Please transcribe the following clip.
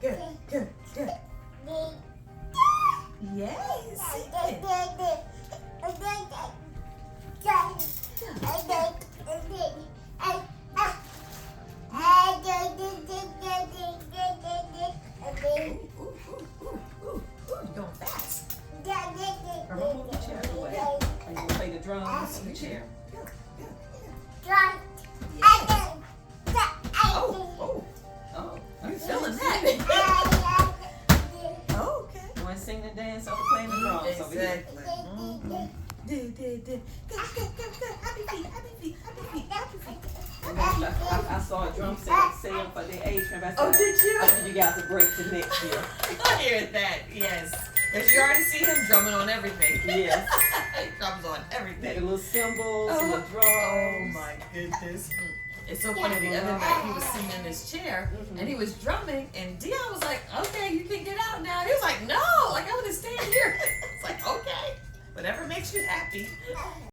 Good, good, good. Yay, sing it. Ooh, you're going fast. Or move the chair away. Are you gonna play the drums in the chair? Oh, You feeling that? Oh, okay. you want to sing and dance over playing the drums over here? Exactly. Good, good, good. Good, good, good, good. Happy feet, happy feet, happy feet, happy feet. I saw a drum set sale for the age group. I said, Oh, did you? I'll give you guys a break to next year. I hear that, yes. Because you already see him drumming on everything. Yes. He drums on Got everything. the little cymbals, Oh. little drums. Oh my goodness. It's so funny, the other night he was sitting in his chair and he was drumming and Dion was like, okay, you can get out now. And he was like, no, like I want to stand here. It's like, okay, whatever makes you happy.